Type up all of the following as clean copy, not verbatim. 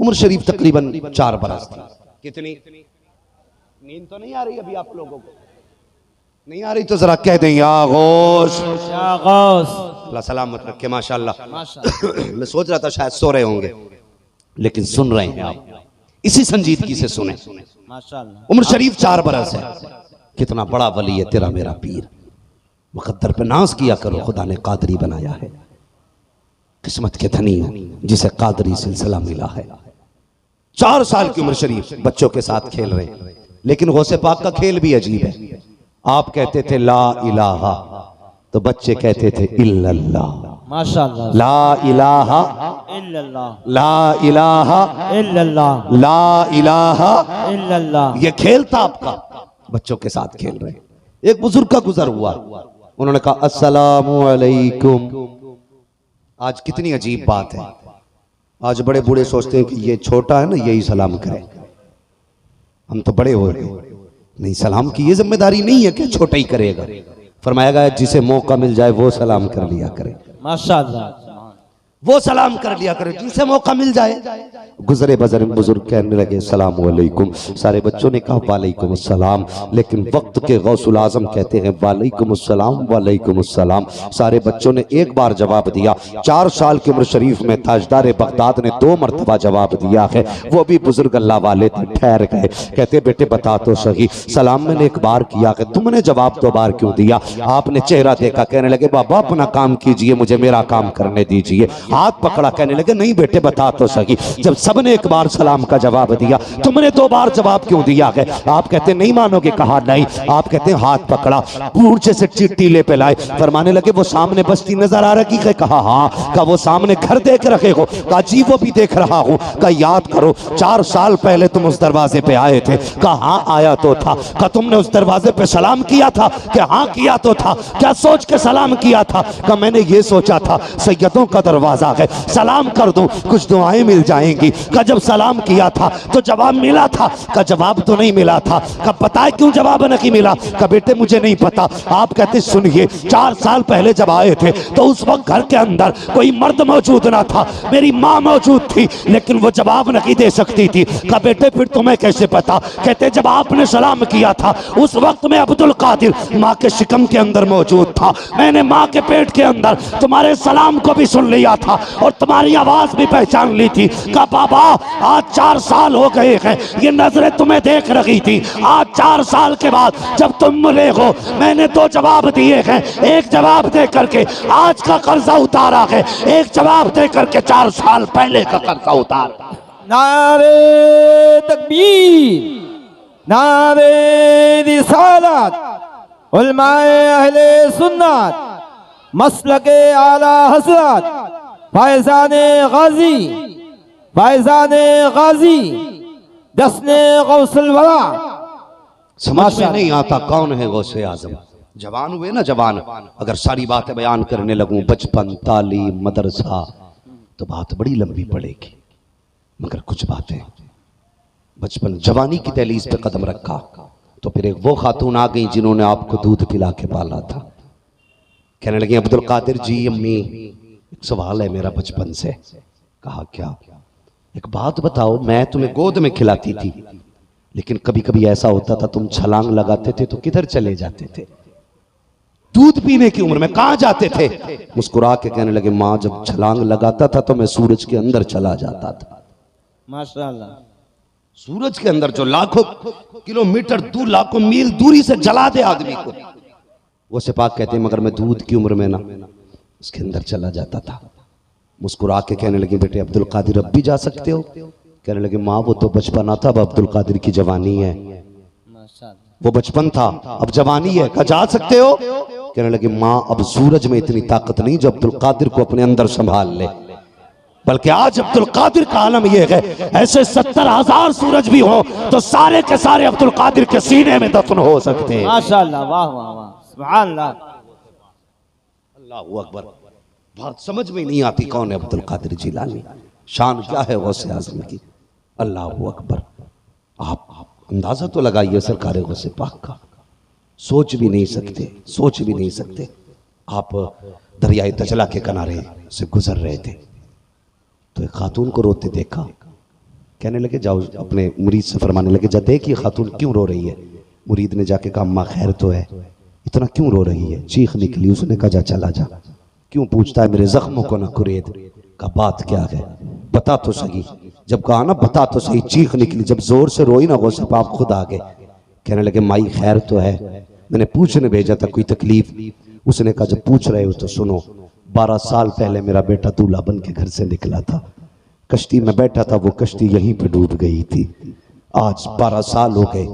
उम्र शरीफ तकरीबन 4 बरस थी। कितनी? नींद तो नहीं आ रही अभी आप लोगों को? नहीं आ रही तो जरा कह दें या गौस। अल्लाह सलामत रखे। माशाअल्लाह। मैं सोच रहा था शायद सो रहे होंगे, लेकिन सुन रहे हैं आप। इसी संजीदगी से सुने। माशाअल्लाह। उम्र शरीफ 4 बरस है। कितना बड़ा वली है तेरा मेरा पीर। मुकद्दर पे नाज किया करो, खुदा ने कादरी बनाया है। किस्मत के धनी हो जिसे कादरी सिलसिला मिला है। 4 साल की उम्र शरीफ बच्चों के साथ खेल रहे हैं, लेकिन गौसे पाक का खेल भी अजीब है। आप कहते थे ला इलाहा, तो बच्चे कहते थे इल्लल्लाह। माशाअल्लाह। ला इलाहा इल्लल्लाह, ला इलाहा इल्लल्लाह, ला इलाहा इल्लल्लाह। ये खेल था आपका, बच्चों के साथ खेल रहे हैं। एक बुजुर्ग का गुजर हुआ, उन्होंने कहा अस्सलामु अलैकुम। आज कितनी अजीब बात है। आज बड़े बूढ़े सोचते हैं कि ये छोटा है ना, यही सलाम करे। हम तो बड़े हो गए, नहीं सलाम की ये जिम्मेदारी नहीं है कि छोटा ही करेगा। फरमाया गया जिसे मौका मिल जाए वो सलाम कर लिया करे। माशाअल्लाह। वो सलाम कर लिया करे जिसे मौका मिल जाए। गुजरे बुजुर्ग कहने लगे सलाम वालेकुम। सारे बच्चों ने कहा वालेकुम अस्सलाम, लेकिन वक्त के गौसुल आजम कहते हैं वालेकुम अस्सलाम वालेकुम अस्सलाम। सारे बच्चों ने एक बार जवाब दिया। 4 साल की उम्र शरीफ में ताजदार बगदाद ने 2 मरतबा जवाब दिया है। वो भी बुजुर्ग अल्लाह वाले थे, ठहर गए। कहते बेटे बता तो सही, सलाम मैंने एक बार किया है, तुमने जवाब 2 बार क्यों दिया? आपने चेहरा देखा, कहने लगे बाबा अपना काम कीजिए, मुझे मेरा काम करने दीजिए। हाथ पकड़ा, कहने लगे नहीं बेटे बता तो सही, जब सबने एक बार सलाम का जवाब दिया, तुमने 2 बार जवाब क्यों दिया है? आप कहते नहीं मानोगे। कहा नहीं। आप कहते हाथ पकड़ा, पूछे से टीले पे लाए, फरमाने लगे वो सामने बस्ती नजर आ रही है? कहा हाँ। कहा वो सामने घर देख रहे हो? कहा जी वो भी देख रहा हूं। कहा याद करो 4 साल पहले तुम उस दरवाजे पे आए थे? कहा हाँ आया तो था। कहा तुमने उस दरवाजे पे सलाम किया था? क्या हाँ किया तो था। क्या सोच के सलाम किया था? कहा मैंने ये सोचा था सैयदों का दरवाजा है, सलाम कर दूं कुछ दुआएं मिल जाएंगी। का जब सलाम किया था तो जवाब मिला था? का जवाब तो नहीं मिला था। कब बताए क्यों जवाब नहीं मिला? का बेटे मुझे नहीं पता। आप कहते सुनिए 4 साल पहले जब आए थे तो उस वक्त घर के अंदर कोई मर्द मौजूद ना था, मेरी माँ मौजूद थी, लेकिन वो जवाब नहीं दे सकती थी। का बेटे फिर तुम्हें कैसे पता? कहते जब आपने सलाम किया था उस वक्त में अब्दुल कादिर माँ के शिकम के अंदर मौजूद था। मैंने माँ के पेट के अंदर तुम्हारे सलाम को भी सुन लिया था और तुम्हारी आवाज भी पहचान ली थी। कहा बाबा आज 4 साल हो गए हैं, ये नजरें तुम्हें देख रही थी। आज 4 साल के बाद जब तुम मिले हो, मैंने 2 जवाब दिए हैं। एक जवाब दे करके आज का कर्जा उतारा है, एक जवाब दे करके 4 साल पहले का कर्जा उतारा। नारे तकबीर, नारे रिसालत, उलमाए अहले सुन्नत, मसलके आला हज़रत, फैज़ाने गाजी, फैज़ाने गाजी, दस्ने गौसल वरा। समझ में नहीं आता कौन है गौसे आजम। जवान हुए ना जवान, अगर सारी बातें बयान करने लगूं बचपन तालीम मदरसा तो बात बड़ी लंबी पड़ेगी, मगर कुछ बातें बचपन जवानी की दहलीज पे कदम रखा तो फिर एक वो खातून आ गई जिन्होंने आपको दूध पिला के पाला था। कहने लगी अब्दुल कादिर जी अम्मी एक सवाल है मेरा बचपन से। कहा क्या? एक बात बताओ, मैं तुम्हें गोद में खिलाती थी, लेकिन कभी कभी ऐसा होता था तुम छलांग लगाते थे तो किधर चले जाते थे? दूध पीने की उम्र में कहां जाते थे? मुस्कुरा के कहने लगे माँ जब छलांग लगाता था तो मैं सूरज के अंदर चला जाता था। माशाअल्लाह। सूरज के अंदर जो लाखों किलोमीटर दूर लाखों मील दूरी से जला दे आदमी को, वो सिपाक कहते हैं मगर मैं दूध की उम्र में ना उसके अंदर चला जाता था। मुस्कुरा के कहने लगे बेटे अब्दुल कादिर अब भी जा सकते हो? कहने लगे माँ वो तो बचपना था, अब अब्दुल कादिर की जवानी है। वो बचपन था अब जवानी है। कहा जा सकते हो? कहने लगे माँ अब सूरज में इतनी ताकत नहीं जो अब्दुल कादिर को अपने अंदर संभाल ले, बल्कि आज अब्दुल कादिर का आलम यह है ऐसे 70,000 सूरज भी हो तो सारे के सारे अब्दुल कादिर के सीने में दफन हो सकते हैं। माशाअल्लाह, वाह वाह वाह, सुभान अल्लाह, अल्लाहू अकबर। बात समझ में नहीं आती कौन है अब्दुल कादिर जिलानी, शान क्या है गौसे आज़म की। अल्लाहू अकबर। आप अंदाजा तो लगाइए सरकार गौसे पाक का, सोच भी नहीं सकते, सोच भी नहीं सकते। आप दरियाए दजला के किनारे से गुजर रहे थे तो एक खातून को रोते देखा, कहने लगे जाओ अपने मुरीद से फरमाने लगे, जा देख ये खातून क्यों रो रही है। मुरीद ने जाके कहा अम्मा खैर तो है, इतना क्यों रो रही है। चीख निकली। उसने कहा जा चला जा, क्यों पूछता है, मेरे जख्मों को ना कुरेद। का बात क्या है बता तो सही। जब कहा ना बता तो सही, चीख निकली। जब जोर से रोई ना गौसे पाक खुद आ गए। कहने लगे माई खैर तो है, मैंने पूछने भेजा था कोई तकलीफ। उसने कहा जब पूछ रहे हो तो सुनो, 12 साल पहले मेरा बेटा दूल्हा बन के घर से निकला था, कश्ती में बैठा था, वो कश्ती यहीं पे डूब गई थी। आज 12 साल हो गए,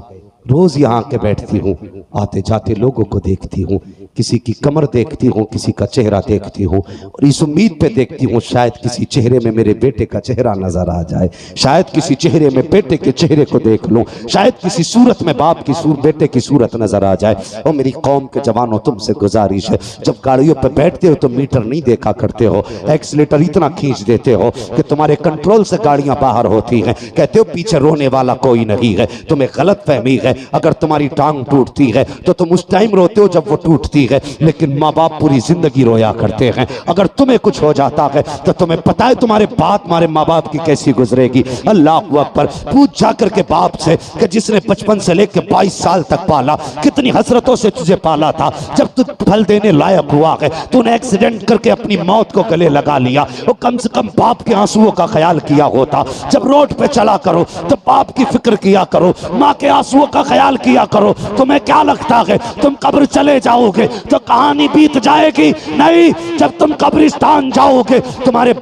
रोज यहाँ आके बैठती हूँ, आते जाते लोगों को देखती हूँ, किसी की कमर देखती हूँ, किसी का चेहरा देखती हूँ, और इस उम्मीद पे देखती हूँ शायद किसी चेहरे में मेरे बेटे का चेहरा नजर आ जाए, शायद किसी चेहरे में बेटे के चेहरे को देख लूं, शायद किसी सूरत में बाप की बेटे की सूरत नजर आ जाए। और मेरी कौम के जवानों तुमसे गुजारिश है, जब गाड़ियों पर बैठते हो तो मीटर नहीं देखा करते हो, एक्सीलेटर इतना खींच देते हो कि तुम्हारे कंट्रोल से गाड़ियां बाहर होती हैं। कहते हो पीछे रोने वाला कोई नहीं है, तुम्हें गलत फहमी है। अगर तुम्हारी टांग टूटती है तो तुम उस टाइम रोते हो जब वो टूटती है, लेकिन माँ बाप पूरी जिंदगी रोया करते हैं। अगर तुम्हें कुछ हो जाता है तो तुम्हें पता है तुम्हारे बात तुम्हारे माँ बाप की कैसी गुजरेगी। अल्लाह अकबर। पूछ जाकर के बाप से कि जिसने बचपन से लेकर 22 साल तक पाला, कितनी हसरतों से तुझे पाला था, जब तू फल देने लायक हुआ है तूने एक्सीडेंट करके अपनी मौत को गले लगा लिया। वो कम से कम बाप के आंसुओं का ख्याल किया होता। जब रोड पे चला करो तो बाप की फिक्र किया करो, माँ के आंसुओं का ख्याल किया करो। तुम्हें क्या लगता है तुम कब्र चले जाओगे तो कहानी बीत जाएगी? नहीं, जब तुम कब्रिस्तान जाओगे तुम्हारे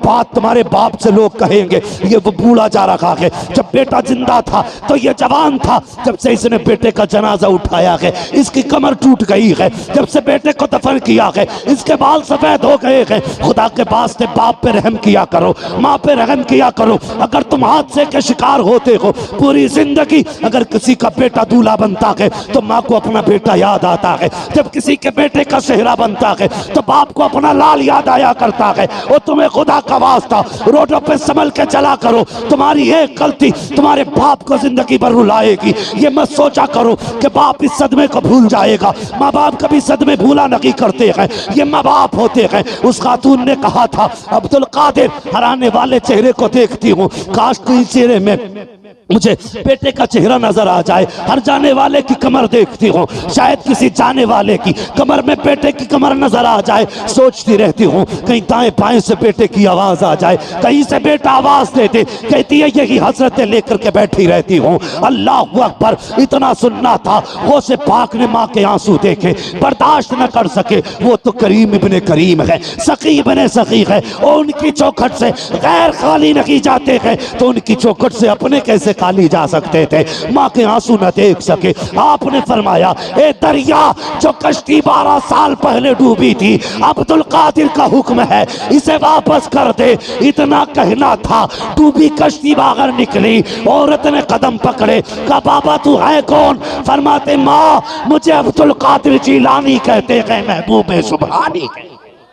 बाप से लोग कहेंगे ये वो बूढ़ा जा रखा है, जब बेटा जिंदा था तो ये जवान था, जब से इसने बेटे का जनाजा उठाया है इसकी कमर टूट गई है, जब से बेटे को दफन किया है इसके बाल सफेद हो गए हैं। खुदा के वास्ते बाप पे रहम किया करो, माँ पे रहम किया करो। अगर तुम हादसे के शिकार होते हो पूरी जिंदगी, अगर किसी का बेटा दूल्हा बनता है तो माँ को अपना बेटा याद आता है, जब किसी के बेटे का सेहरा बनता है तो बाप को अपना लाल याद आया करता है। और तुम्हें खुदा का वास्ता रोडों पे संभल के चला करो, तुम्हारी एक गलती तुम्हारे बाप को जिंदगी भर रुलाएगी। ये मत सोचा करो कि बाप इस सदमे को भूल जाएगा, माँ बाप कभी सदमे भूला नहीं करते हैं, ये माँ बाप होते हैं। उस खातून ने कहा था अब्दुल कादिर हराने वाले चेहरे को देखती हूँ, काश कोई चेहरे में मुझे बेटे का चेहरा नजर आ जाए। हर जाने वाले की कमर देखती हूँ, शायद किसी जाने वाले की कमर में बेटे की कमर नजर आ जाए। सोचती रहती हूँ कहीं दाएं बाएं से बेटे की आवाज आ जाए, कहीं से बेटा आवाज दे दे। कहती है यही हसरतें लेकर के बैठी रहती हूँ। अल्लाह अकबर। इतना सुनना था, वो से पाक ने माँ के आंसू देखे, बर्दाश्त न कर सके। वो तो करीम इब्ने करीम है, सकी इब्ने सकी है, और उनकी चौखट से गैर खाली नहीं जाते हैं तो उनकी चौखट से अपने कैसे खाली जा सकते थे? माँ के आंसू न देख सके। आपने फरमाया ए दरिया जो कश्ती 12 साल पहले डूबी थी, अब्दुल कादिर का हुक्म है इसे वापस कर दे। इतना कहना था, डूबी कश्ती बाहर निकली, औरत ने कदम पकड़े, कहा बाबा तू है कौन? फरमाते माँ मुझे अब्दुल कादिर जिलानी कहते हैं, महबूबे सुभानी।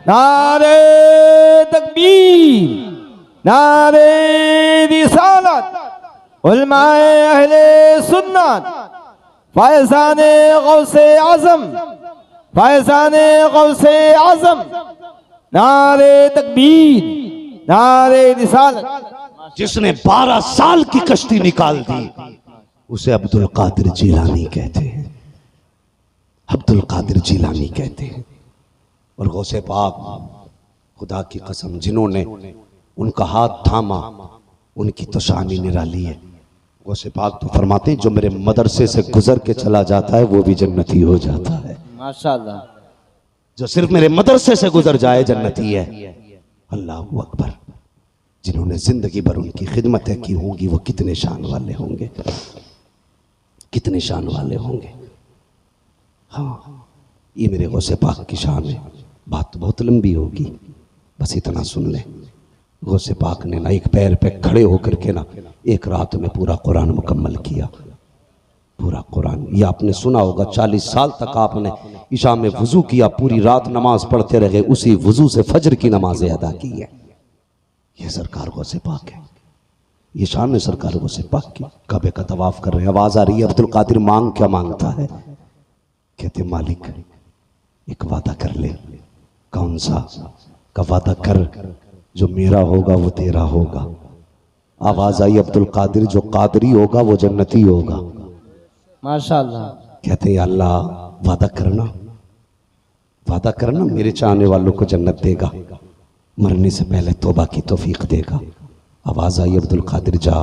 नारे तकबीर, नारे रिसालत, उलमाए अहले सुन्नत, फैज़ाने गौसे आज़म, फैज़ाने गौसे आज़म। नारे तकबीर, नारे रिसालत। जिसने 12 साल की कश्ती निकाल दी उसे अब्दुल कादिर जिलानी कहते हैं, अब्दुल कादिर जिलानी कहते हैं। और गौसे पाक खुदा की कसम जिन्होंने उनका हाथ थामा उनकी तो शान ही निराली है। गौसे पाक तो फरमाते हैं जो मेरे मदरसे से गुजर के चला जाता है वो भी जन्नती हो जाता है। माशाअल्लाह। जो सिर्फ मेरे मदरसे से गुजर जाए जन्नती है। अल्लाह अकबर। जिन्होंने जिंदगी भर उनकी खिदमतें की होंगी वो कितने शान वाले होंगे, कितने शान वाले होंगे। हाँ, ये मेरे गौसे पाक की शान है। बात तो बहुत लंबी होगी, बस इतना सुन ले। गौसे पाक ने ना एक पैर पे खड़े होकर के ना एक रात में पूरा कुरान मुकम्मल किया, पूरा कुरान। ये आपने सुना होगा 40 साल तक आपने इशा में वजू किया, पूरी रात नमाज पढ़ते रहे, उसी वजू से फजर की नमाजें अदा की है। ये सरकार गौसे पाक है, ये शान है सरकार गौसे पाक की। काबे का तवाफ कर रहे हैं, आवाज आ रही है अब्दुल कादिर मांग क्या मांगता है? कहते मालिक एक वादा कर ले। कौन सा? का वादा कर जो मेरा होगा वो तेरा होगा, आवाज आई अब्दुल कादिर, जो कादरी होगा वो जन्नती होगा। माशाअल्लाह। कहते हैं अल्लाह वादा करना मेरे चाहने वालों को जन्नत देगा, मरने से पहले तौबा की तौफीक देगा। आवाज आई अब्दुल कादिर जा,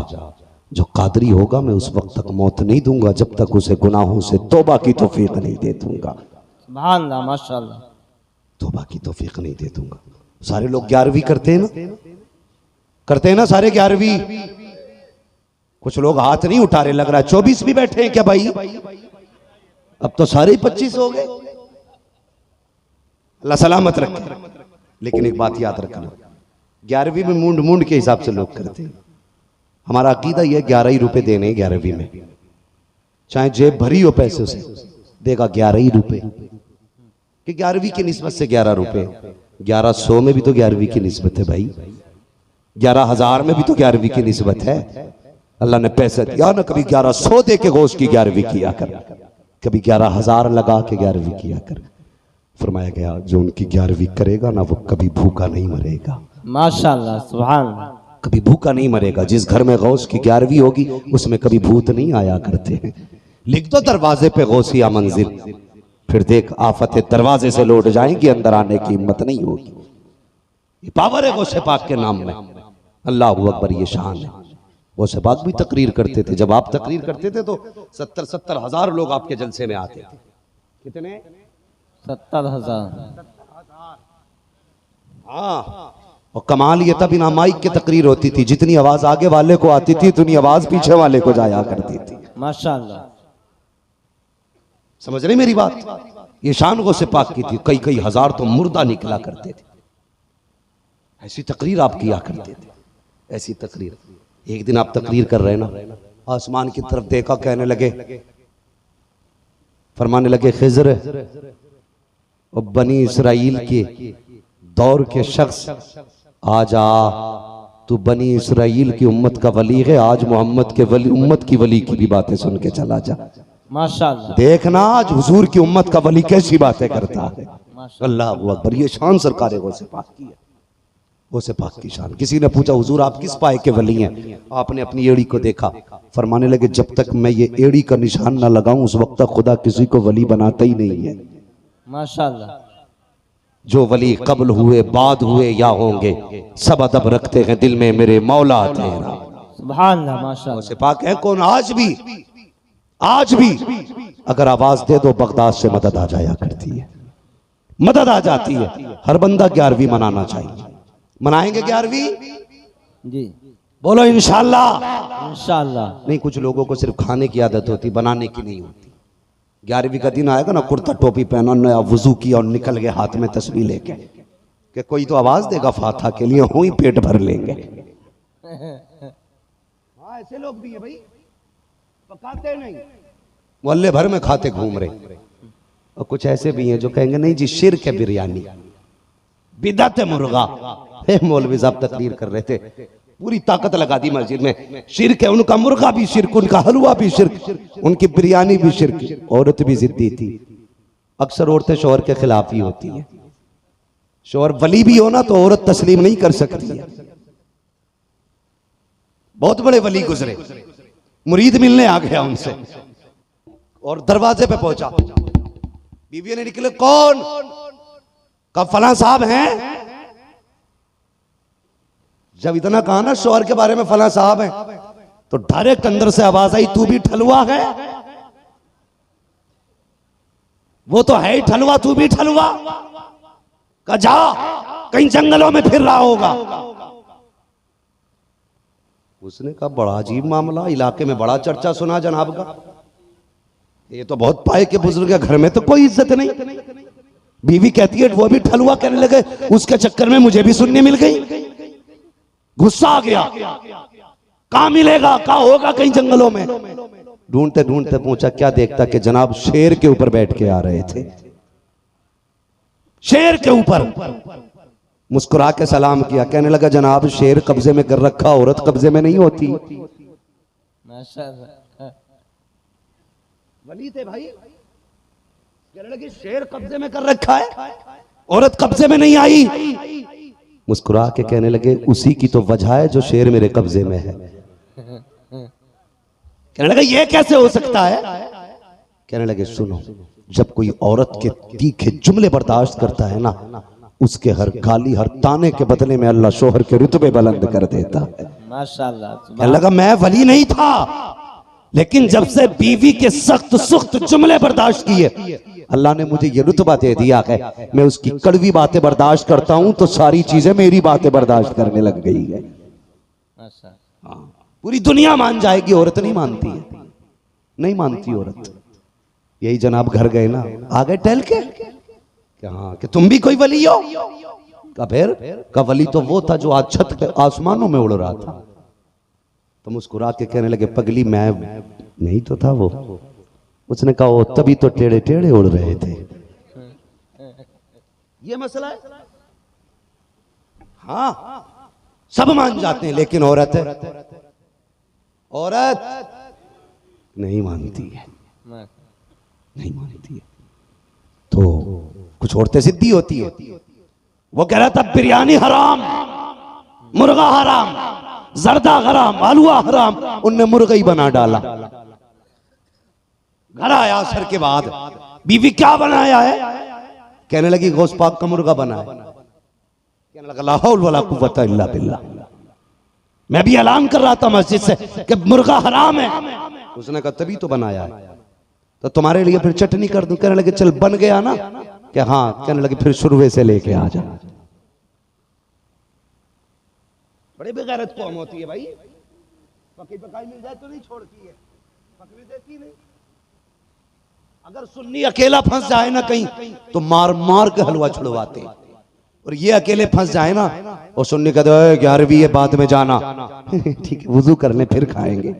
जो कादरी होगा मैं उस वक्त तक मौत नहीं दूंगा जब तक उसे गुनाहों से तौबा की तौफीक नहीं दे दूंगा। सुभान अल्लाह, माशाअल्लाह। तौबा की तौफीक नहीं दे दूंगा। सारे लोग 11वीं करते हैं ना, करते हैं ना सारे 11वीं। कुछ लोग हाथ नहीं उठा रहे, लग रहा है 24 भी बैठे हैं क्या भाई? अब तो सारे ही 25 हो गए। अल्लाह सलामत रखे। लेकिन एक बात याद रखना, 11वीं में मूंड मूंड के हिसाब से लोग करते हैं। हमारा अकीदा यह 11 ही रुपए देने हैं 11वीं में, चाहे जेब भरी हो पैसे से, देगा 11 ही रुपए, कि 11वीं की निस्बत से 11 रुपए। 1100 में भी तो 11वीं की निस्बत है भाई, 11,000 में भी तो 11वीं की निस्बत है। अल्लाह ने पैसे दिया ना, कभी 1100 दे के गोश्त की 11वीं किया कर, कभी 11,000 लगा के 11वीं किया कर। फरमाया गया जो उनकी 11वीं करेगा ना वो कभी भूखा नहीं मरेगा। माशाअल्लाह, सुभान अल्लाह। कभी भूखा नहीं मरेगा। जिस घर में गौस की 11वीं होगी उसमें कभी भूत नहीं आया करते हैं। लिख दो दरवाजे पे गौसिया मंजिल, फिर देख आफतें दरवाजे से लौट जाएंगी, अंदर आने की हिम्मत नहीं होगी। ये पावर है गौसे पाक के नाम में। अल्लाह अकबर, ये शान है। गौसे पाक भी तकरीर करते थे, जब आप तकरीर करते थे तो 70-70 हजार लोग आपके जलसे में आते थे। कितने? 70,000। हाँ, और कमाल ये तब ना माइक की तकरीर होती थी, जितनी आवाज आगे वाले को आती थी उतनी आवाज पीछे वाले को जाया करती थी। माशाअल्लाह। समझ रहे मेरी बात? ये शान गौसे पाक की थी। कई कई हजार तो मुर्दा निकला करते थे। ऐसी तकरीर आप किया करते थे, ऐसी तकरीर। एक दिन आप तकरीर कर रहे ना, आसमान की तरफ देखा, कहने लगे, फरमाने लगे, खिज़र और बनी इसराइल के दौर के शख्स आज आ, तू बनी इसराइल की उम्मत का वली है, आज मोहम्मद के वली, उम्मत की वली की भी बातें सुन के चला जा। माशाअल्लाह। देखना आज हुजूर की उम्मत का वली कैसी बातें करता है। अल्लाह अकबर, ये शान सरकार गौसे पाक की है। गौसे पाक की शान। किसी ने पूछा हुजूर आप किस पाए के वली हैं? आपने अपनी एड़ी को देखा, फरमाने लगे जब तक मैं ये एड़ी का निशान ना लगाऊं उस वक्त तक खुदा किसी को वली बनाता ही नहीं है। माशाअल्लाह। जो वली कबल हुए, बाद हुए या होंगे, सब अदब रखते हैं दिल में मेरे मौला तेरा। सुभान अल्लाह, माशाअल्लाह। गौसे पाक है कौन? आज भी अगर आवाज दे दो बगदाद से मदद आ जाया करती है, मदद आ जाती है। हर बंदा 11वीं मनाना चाहिए। मनाएंगे 11वीं? जी बोलो इंशाल्लाह। इंशाअल्लाह। नहीं, कुछ लोगों को सिर्फ खाने की आदत होती, बनाने की नहीं होती। 11वीं का दिन आएगा ना, कुर्ता टोपी पहना, नया वुजू किया और निकल गए हाथ में तस्वीर लेके, कि कोई तो आवाज देगा फाथा के लिए, हुई पेट भर लेंगे। हाँ, ऐसे लोग भी है भाई, पकाते नहीं, मोहल्ले भर में खाते घूम रहे। और कुछ ऐसे भी हैं जो कहेंगे नहीं जी शिर्क है बिरयानी, बिदअत है मुर्गा। मौलवी साहब तकरीर कर रहे थे, पूरी ताकत लगा दी मस्जिद में, शिर्क है, उनका मुर्गा भी शिर्क, उनका हलवा भी शिर्क, उनकी बिरयानी भी शिर्क। औरत भी जिद्दी थी। अक्सर औरतें शौहर के खिलाफ ही होती है। शौहर वली भी हो ना तो औरत तस्लीम नहीं कर सकती है। बहुत बड़े वली गुजरे, मुरीद मिलने आ गया उनसे और दरवाजे पे पहुंचा। बीवी ने निकले, कौन? कब? फलां साहब हैं। जब इतना कहा ना शौहर के बारे में फलां साहब हैं, तो डायरेक्ट अंदर से आवाज आई, तू भी ठलुआ है? वो तो है ही ठलुआ, तू भी ठलुआ? का जा, कहीं जंगलों में फिर रहा होगा। उसने कहा बड़ा अजीब मामला, इलाके में बड़ा चर्चा सुना जनाब का, ये तो बहुत पाए के बुजुर्ग है, घर में तो कोई इज्जत नहीं। बीवी कहती है वो भी ठलुआ कहने लगे, उसके चक्कर में मुझे भी सुनने मिल गई। गुस्सा आ गया, कहां मिलेगा, कहां होगा, कहीं जंगलों में। ढूंढते ढूंढते पूछा, क्या देखता कि जनाब शेर के ऊपर बैठ के आ रहे थे, शेर के ऊपर। मुस्कुरा के सलाम किया, कहने लगा जनाब शेर कब्जे में कर रखा, औरत कब्जे में नहीं होती। माशाअल्लाह। वली थे भाई, कहने लगे शेर कब्जे में कर रखा है, औरत कब्जे में नहीं आई। मुस्कुरा के कहने लगे उसी की तो वजह है जो शेर मेरे कब्जे में है। कहने लगे ये कैसे हो सकता है? कहने लगे सुनो, जब कोई औरत के तीखे जुमले बर्दाश्त करता है ना, उसके हर गाली हर ताने के बदले में अल्लाह शोहर के रुतबे बुलंद कर देता है। माशाल्लाह। कहने लगा मैं वली नहीं था, लेकिन जब से बीवी के सख्त सुख्त जुमले बर्दाश्त किए, अल्लाह ने मुझे ये रुतबा दे दिया है। मैं उसकी कड़वी बातें बर्दाश्त करता हूं तो सारी चीजें मेरी बातें बर्दाश्त करने लग गई है। पूरी दुनिया मान जाएगी, औरत नहीं मानती है, नहीं मानती औरत। यही जनाब घर गए ना, आ गए टहल के कि हाँ कि तुम भी कोई वली हो? का फिर का वली तो वो था जो आज छत पे आसमानों में उड़ रहा था। तो मुस्कुरा के कहने लगे पगली मैं नहीं तो था वो। उसने कहा वो तभी तो टेढ़े टेढ़े उड़ रहे थे। ये मसला है। हाँ सब मान जाते हैं, लेकिन औरत नहीं मानती है, नहीं मानती है। तो कुछ औरतें जिद्दी होती है। वो कह रहा था बिरयानी हराम, मुर्गा हराम, जर्दा हराम, हलवा हराम, उनने मुर्गा ही बना डाला। घर आया असर के बाद, बीवी क्या बनाया है? कहने लगी गौस पाक का मुर्गा बना है। कहने लगा ला हौल वला कुव्वता इल्ला बिल्लाह, मैं भी ऐलान कर रहा था मस्जिद से कि मुर्गा हराम है। उसने कहा तभी तो बनाया है, तो तुम्हारे लिए फिर चटनी कर दूं। कहने लगे चल बन गया ना? कि हाँ। कहने लगे फिर शुरुए से लेके आ जा। बड़े बेगैरत कौम होती है भाई, पकी पकाई मिल जाए तो नहीं छोड़ती है, पकने देती नहीं। अगर सुन्नी अकेला फंस जाए ना कहीं तो मार मार के हलवा छुड़वाते हैं, और ये अकेले फंस जाए ना और सुन्नी कहते हैं 11वीं है बाद में जाना। ठीक है वुजू कर ले फिर खाएंगे।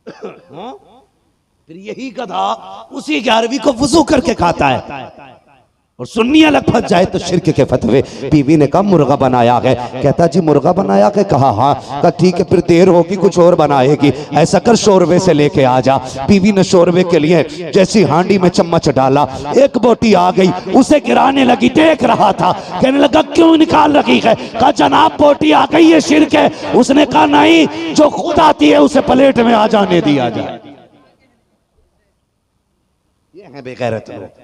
हाँ? फिर यही गधा उसी 11वीं को वुजू करके खाता है, और सुन्नी अलग फंस जाए तो शिर्क के फतवे। बीवी ने कहा मुर्गा बनाया है। कहता जी मुर्गा बनाया है? कहा हाँ। कहा ठीक है फिर देर होगी कुछ और बनाएगी, ऐसा कर शोरबे से लेके आ जा। बीवी ने शोरबे के लिए जैसी हांडी में चम्मच डाला, एक बोटी आ गई, उसे गिराने लगी, देख रहा था। कहने लगा क्यों निकाल रही है? कहा जनाब बोटी आ गई है, शिर्क है। उसने कहा नहीं, जो खुद आती है उसे प्लेट में आ जाने दिया जाए। ये है बेगैरत लोग।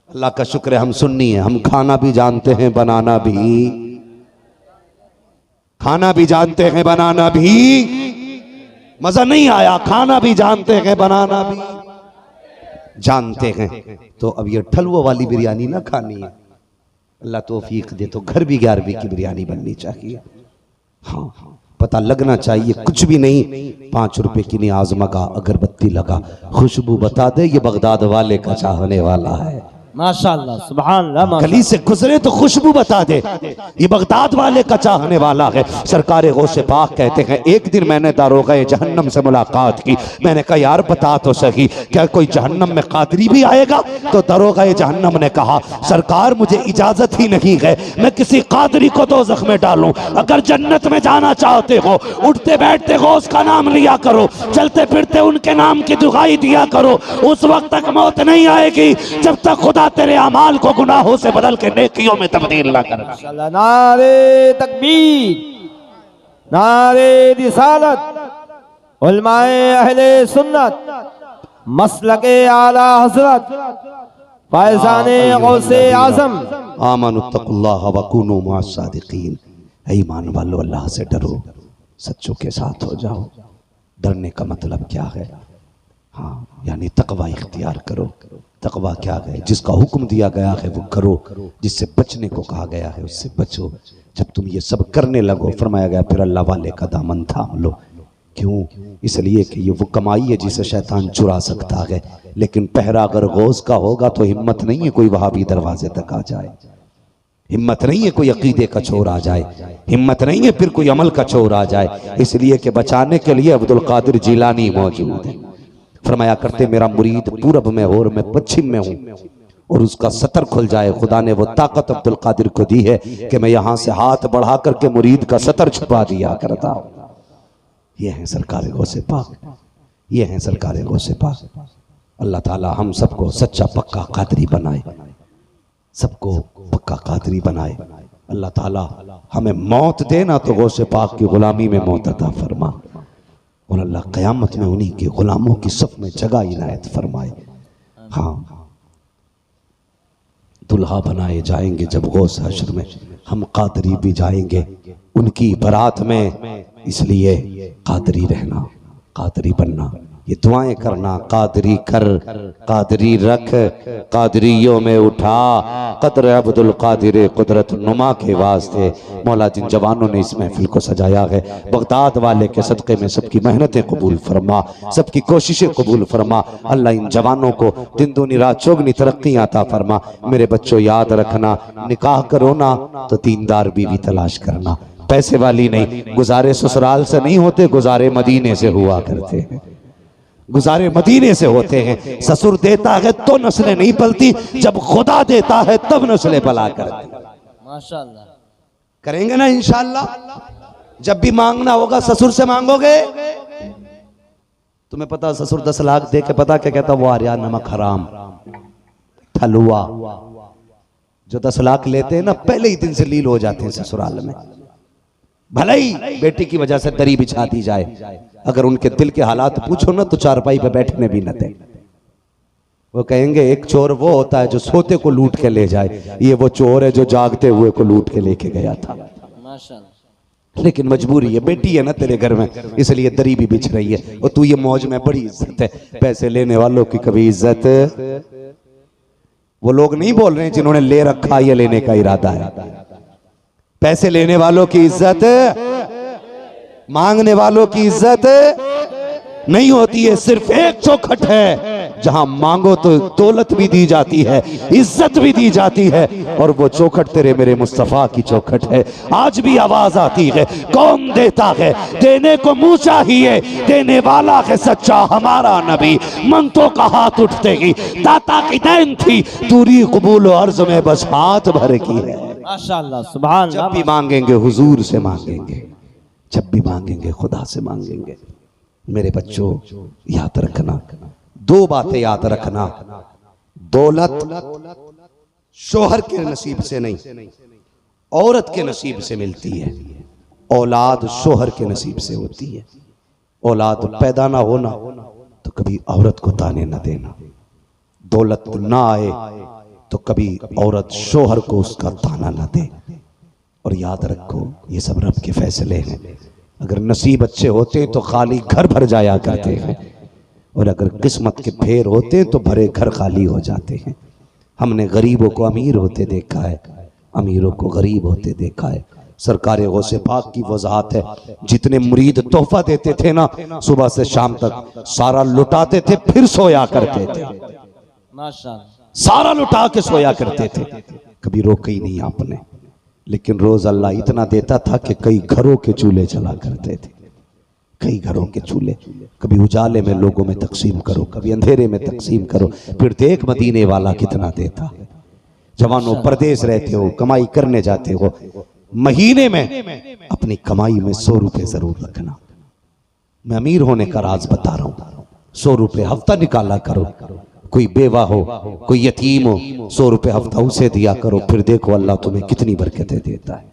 अल्लाह का शुक्र है हम सुन्नी है, हम खाना भी जानते हैं बनाना भी, खाना भी जानते हैं बनाना भी। मजा नहीं आया? खाना भी जानते हैं बनाना भी जानते हैं। तो अब ये ठलवो वाली बिरयानी ना खानी है, अल्लाह तौफीक दे तो घर भी 11वीं की बिरयानी बननी चाहिए। हाँ पता लगना चाहिए कुछ भी नहीं, 5 रुपए की नियाज मगा, अगरबत्ती लगा, खुशबू बता दे ये बगदाद वाले का चाहने वाला है। माशाल्लाह सुभान अल्लाह। गली से गुजरे तो खुशबू बता दे ये बगदाद वाले का चाहने वाला है। सरकार गौसे पाक कहते हैं एक दिन मैंने दारोगा जहन्नम से मुलाकात की। मैंने कहा यार बता तो सही क्या कोई जहन्नम में कादरी भी आएगा? तो दारोगा जहन्नम ने कहा सरकार मुझे इजाजत ही नहीं है मैं किसी कादरी को दोज़ख में डालूं। अगर जन्नत में जाना चाहते हो उठते बैठते गौस का नाम लिया करो, चलते फिरते उनके नाम की दुआई दिया करो। उस वक्त तक मौत नहीं आएगी जब तक खुदा तेरे अमाल को गुनाहों से बदल के नेकियों में तब्दील ना कर। नारे तकबीर, नारे रिसालत, उलमाए अहले सुन्नत, मसलके आला हज़रत, फैज़ाने गौसे आज़म। आमनुत्तकुल्लाह व कूनू मअस सादिकीन। ईमान वालो अल्लाह से डरो, सच्चों के साथ हो जाओ। डरने का मतलब क्या है? हाँ यानी तकवा इख्तियार करो। तकवा क्या है? जिसका हुक्म दिया गया है वो करो, जिससे बचने को कहा गया है उससे बचो। जब तुम ये सब करने लगो फरमाया गया फिर अल्लाह वाले का दामन थाम लो। क्यों? इसलिए कि ये वो कमाई है जिसे शैतान चुरा सकता है, लेकिन पहरा अगर गौस का होगा तो हिम्मत नहीं है कोई वहाबी दरवाजे तक आ जाए, हिम्मत नहीं है कोई अकीदे का चोर आ जाए, हिम्मत नहीं है फिर कोई अमल का चोर आ जाए। इसलिए कि बचाने के लिए अब्दुल कादिर जिलानी मौजूद है। फरमाया करते मेरा मुरीद पूरब में हो और मैं पश्चिम में हूं और उसका सतर खुल जाए, खुदा ने वो ताकत अब्दुल कादिर को दी है कि मैं यहां से हाथ बढ़ा करके मुरीद का सतर छुपा दिया करता हूं। ये है सरकार गौसे पाक, ये है सरकार गौसे पाक। अल्लाह ताला हम सबको सच्चा पक्का कादरी बनाए। सबको पक्का कादरी बनाए। अल्लाह ताला हमें मौत देना तो गौसे पाक की गुलामी में मौत अता फरमा, और अल्लाह क़यामत में उन्हीं के गुलामों की सफ में जगह इनायत फरमाए। हाँ, दुल्हा बनाए जाएंगे जब गौस हश्र में, हम कादरी भी जाएंगे उनकी बारात में। इसलिए कादरी रहना, कादरी बनना, ये दुआएं करना, कादरी कर, कादरी रख, कादरियों में उठा, कदर अब्दुल कादिर कुदरत नुमा के वास्ते। मौला जिन जवानों ने इस महफिल को सजाया है, बगदाद वाले के सदक़े में सबकी मेहनतें कबूल फरमा, सबकी कोशिशें कबूल फरमा। अल्लाह इन जवानों को दिन दूनी रात चौगनी तरक्की अता फरमा। मेरे बच्चों याद रखना, निकाह करो ना तो दीनदार बीवी तलाश करना, पैसे वाली नहीं। गुजारे ससुराल से नहीं होते, गुजारे मदीने से हुआ करते हैं, गुजारे मदीने से होते हैं। ससुर देता है तो नस्लें नहीं पलती, जब खुदा देता है तब नस्लें पला करती। माशाअल्लाह। करेंगे ना इंशाअल्लाह। जब भी मांगना होगा ससुर से मांगोगे। तुम्हें पता ससुर 10 लाख दे के पता क्या कहता, वो आ रहा नमक हराम ठलुआ। जो 10 लाख लेते हैं ना, पहले ही दिन से लील हो जाते हैं ससुराल में। भले ही बेटी की वजह से दरी बिछा दी जाए, अगर उनके दिल के हालात पूछो ना तो चारपाई पे बैठने भी न दे। वो कहेंगे एक चोर वो होता है जो सोते को लूट के ले जाए, ये वो चोर है जो जागते हुए को लूट के लेके गया था। माशाअल्लाह। लेकिन मजबूरी है, बेटी है ना तेरे घर में, इसलिए दरी भी बिछ रही है। और तू ये मौज में, बड़ी इज्जत है। पैसे लेने वालों की कभी इज्जत, वो लोग नहीं बोल रहे हैं जिन्होंने ले रखा ये लेने का इरादा है। पैसे लेने वालों की इज्जत, मांगने वालों की इज्जत नहीं होती है। सिर्फ एक चौखट है जहां मांगो तो दौलत भी दी जाती है, इज्जत भी दी जाती है, और वो चौखट तेरे मेरे मुस्तफा की चौखट है। आज भी आवाज आती है, कौन देता है, देने को मुंह चाहिए, देने वाला है सच्चा हमारा नबी। मंतों का हाथ उठते ही दाता की देन थी, दूरी कबूल अर्ज में बस हाथ भर की है। माशाअल्लाह, सुभान अल्लाह। जब भी मांगेंगे हुजूर से मांगेंगे, जब भी मांगेंगे खुदा से मांगेंगे। मेरे बच्चों याद रखना, 2 बातें याद रखना। दौलत शोहर के नसीब से नहीं, औरत के नसीब से मिलती है। औलाद शोहर के नसीब से होती है। औलाद पैदा ना होना तो कभी औरत को ताने न देना। दौलत ना आए तो कभी औरत शोहर को उसका ताना न दे। और याद रखो, ये सब रब के फैसले हैं। अगर नसीब अच्छे होते तो खाली घर भर जाया करते हैं, और अगर किस्मत के फेर होते तो भरे घर खाली हो जाते हैं। हमने गरीबों को अमीर होते देखा है, अमीरों को गरीब होते देखा है। सरकार गौसे पाक की वजाहत है, जितने मुरीद तोहफा देते थे ना, सुबह से शाम तक सारा लुटाते थे, फिर सोया करते थे। माशाअल्लाह। सारा लुटा के सोया करते थे, कभी रोका ही नहीं आपने। लेकिन रोज अल्लाह इतना देता था कि कई घरों के चूल्हे जला करते थे, कई घरों के चूल्हे। कभी उजाले में लोगों में तकसीम करो, कभी अंधेरे में तकसीम करो, फिर देख मदीने वाला कितना देता है। जवानों परदेश रहते हो, कमाई करने जाते हो, महीने में अपनी कमाई में 100 रुपए जरूर रखना। मैं अमीर होने का राज बता रहा हूं। 100 रुपए हफ्ता निकाला करो। कोई बेवा हो, कोई यतीम हो, 100 रुपए हफ्ता उसे दिया करो। फिर देखो अल्लाह तुम्हें कितनी बरकतें देता है,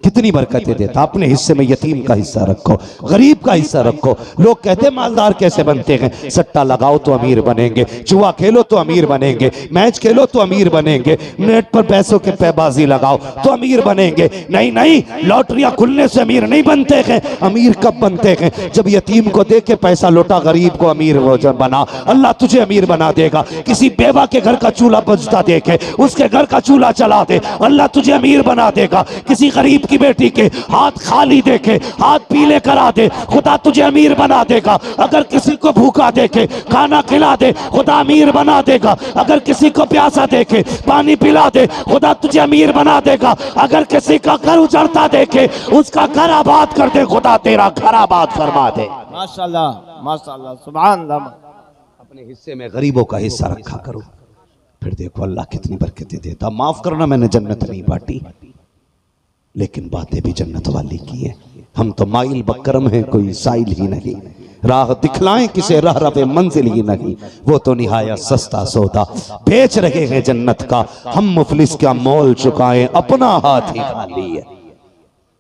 कितनी बरकतें देता। अपने हिस्से में यतीम का हिस्सा रखो, गरीब का हिस्सा रखो। लोग कहते हैं मालदार कैसे बनते हैं, सट्टा लगाओ तो अमीर बनेंगे, जुआ खेलो तो अमीर बनेंगे, मैच खेलो तो अमीर बनेंगे, नेट पर पैसों के पैबाजी लगाओ तो अमीर बनेंगे। नहीं नहीं, लॉटरियां खुलने से अमीर नहीं बनते हैं। अमीर कब बनते हैं, जब यतीम को दे के पैसा लौटा, गरीब को अमीर बना। अल्लाह तुझे अमीर बना देगा। किसी बेवा के घर का चूल्हा बजता देखे उसके घर का चूल्हा चला दे, अल्लाह तुझे अमीर बना देगा। किसी गरीब की बेटी के हाथ खाली देखे, हाथ पीले करा दे, खुदा तुझे अमीर बना देगा। अगर किसी को भूखा देखे खाना खिला दे, खुदा अमीर बना देगा। अगर किसी को प्यासा देखे पानी पिला दे, खुदा तुझे अमीर बना देगा। अगर किसी का घर उजड़ता देखे उसका घर आबाद कर दे, खुदा तेरा घर आबाद फरमा दे। माशाअल्लाह, माशाअल्लाह, सुभान अल्लाह। अपने हिस्से में गरीबों का हिस्सा रखा करो, फिर देखो अल्लाह कितनी बरकतें देता। माफ करना मैंने जन्नत नहीं बांटी, लेकिन बातें भी जन्नत वाली की है। हम तो माइल बकरम हैं, कोई साइल ही नहीं। राह दिखलाएं किसे रह रवे मंजिल ही नहीं, वो तो निहायत सस्ता सौदा बेच रहे हैं जन्नत का, हम मुफलिस क्या मोल चुकाएं अपना हाथ ही खाली है।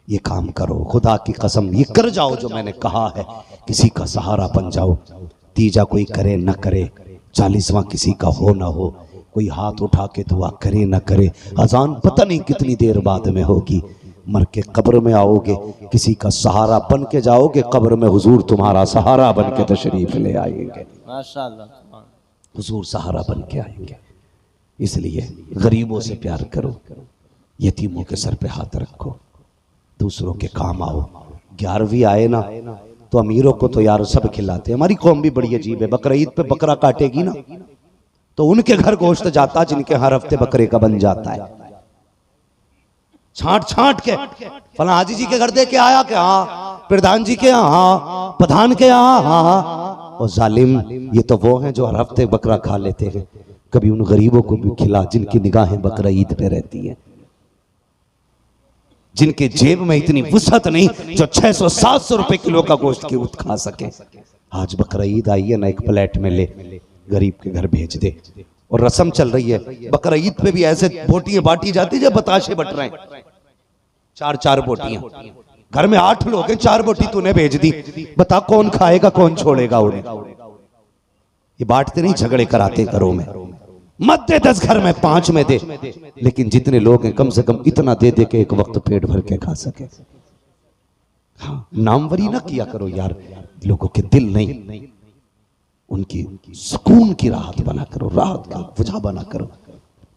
ये काम करो, खुदा की कसम ये कर जाओ जो मैंने कहा है, किसी का सहारा बन जाओ। तीजा कोई करे न करे, 40वां किसी का हो ना हो, कोई हाथ उठा के दुआ करे न करे, अजान पता नहीं कितनी देर बाद में होगी, मर के कब्र में आओगे, किसी का सहारा बन के जाओगे, कब्र में हुजूर तुम्हारा सहारा बन के तशरीफ ले आएंगे। माशाअल्लाह, हुजूर सहारा बन के आएंगे। इसलिए गरीबों से प्यार करो, यतीमों के सर पे हाथ रखो, दूसरों के काम आओ। 11वीं आए ना तो अमीरों को तो यार सब खिलाते हैं। हमारी कौम भी बड़ी अजीब है, बकरा ईद पे बकरा काटेगी ना तो उनके घर गोश्त जाता जिनके हर हफ्ते बकरे का बन जाता है, छांट छांट के। फला हाजी जी के घर दे के आया क्या? हाँ। प्रधान जी के यहाँ? हाँ। प्रधान के यहाँ? हाँ। और जालिम ये तो वो हैं जो हर हफ्ते बकरा खा लेते हैं। कभी उन गरीबों को भी खिला जिनकी निगाहें बकरा ईद पे रहती हैं, जिनके जेब में इतनी वुसअत नहीं जो 600-700 रुपए किलो का गोश्त की उत खा सके। आज बकरा ईद आई है ना, एक प्लेट में ले गरीब के घर भेज दे। और रस्म चल रही है बकरा ईद पे भी ऐसे बोटियां बांटी जाती जब बताशे बट रहे हैं, 4-4 बोटियां। घर में 8 लोग हैं, 4 बोटी तूने भेज दी, बता कौन खाएगा कौन छोड़ेगा उन्हें? ये बांटते नहीं, झगड़े कराते घरों में। मत दे 10 घर में 5 में दे, लेकिन जितने लोग हैं कम से कम इतना दे दे के एक वक्त पेट भर के खा सके। हाँ, नामवरी ना किया करो यार, लोगों के दिल नहीं, उनकी सुकून की राहत बना करो, राहत का वजह बना करो।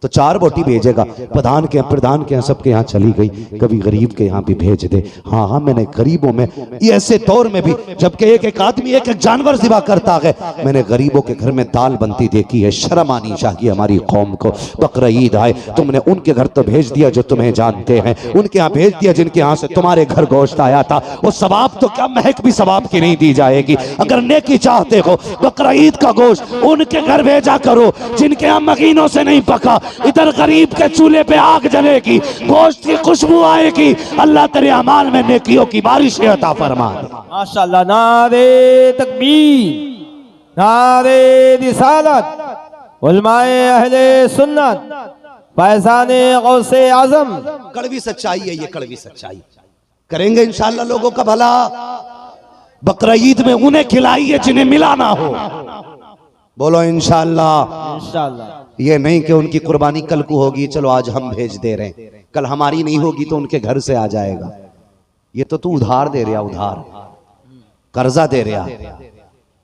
तो 4 बोटी भेजेगा, प्रधान के यहाँ सबके यहाँ चली गई, कभी गरीब के यहाँ भी भेज दे। हाँ हाँ, मैंने गरीबों में ये ऐसे दौर में भी जबकि एक आदमी एक जानवर ज़िबा करता है, मैंने गरीबों के घर में दाल बनती देखी है। शर्म आनी चाहिए हमारी कौम को। बकरा ईद आए, तुमने उनके घर तो भेज दिया जो तुम्हें जानते हैं, उनके यहाँ भेज दिया जिनके यहाँ से तुम्हारे घर गोश्त आया था। वो सवाब तो क्या महक भी सवाब की नहीं दी जाएगी। अगर नेकी चाहते हो बकरा ईद का गोश्त उनके घर भेजा करो जिनके यहाँ महीनों से नहीं पका। इधर गरीब के चूल्हे पे आग जलेगी, गोश्त की खुशबू आएगी। अल्लाह तेरे अमाल में नेकियों की बारिश अता फरमाए। माशाअल्लाह। नारे तकबीर, नारे रिसालत, उलमाए अहले सुन्नत, फैज़ाने गौसे आज़म। कड़वी सच्चाई है ये, कड़वी सच्चाई। करेंगे इंशाअल्लाह लोगों का भला। बकरा ईद में उन्हें खिलाइए जिन्हें मिला ना हो। बोलो इंशाअल्लाह। इंशाअल्लाह। ये नहीं कि उनकी कुर्बानी कल को होगी, चलो आज हम भेज दे रहे हैं, कल हमारी नहीं होगी तो उनके घर से आ जाएगा। ये तो तू उधार दे रहा, उधार कर्जा दे रहा।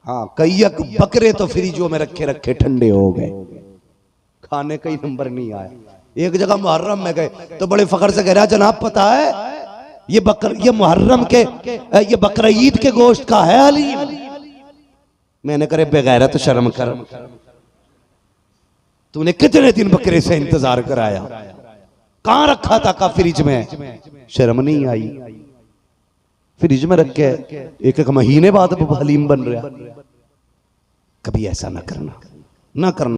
हाँ, कई बकरे तो फ्रिजों में रखे रखे ठंडे हो गए, खाने का ही नंबर नहीं आया। एक जगह मुहर्रम में गए तो बड़े फखर से कह रहा, जनाब पता है ये मुहर्रम के ये बकरा ईद के गोश्त का है हलीम। मैंने करे बेगैरत, शर्म कर, तूने कितने दिन बकरे से इंतजार कराया, कहां रखा था? का फ्रिज में। शर्म नहीं आई? फ्रिज में रख के एक महीने बाद हलीम बन रहा। कभी ऐसा ना करना, ना करना।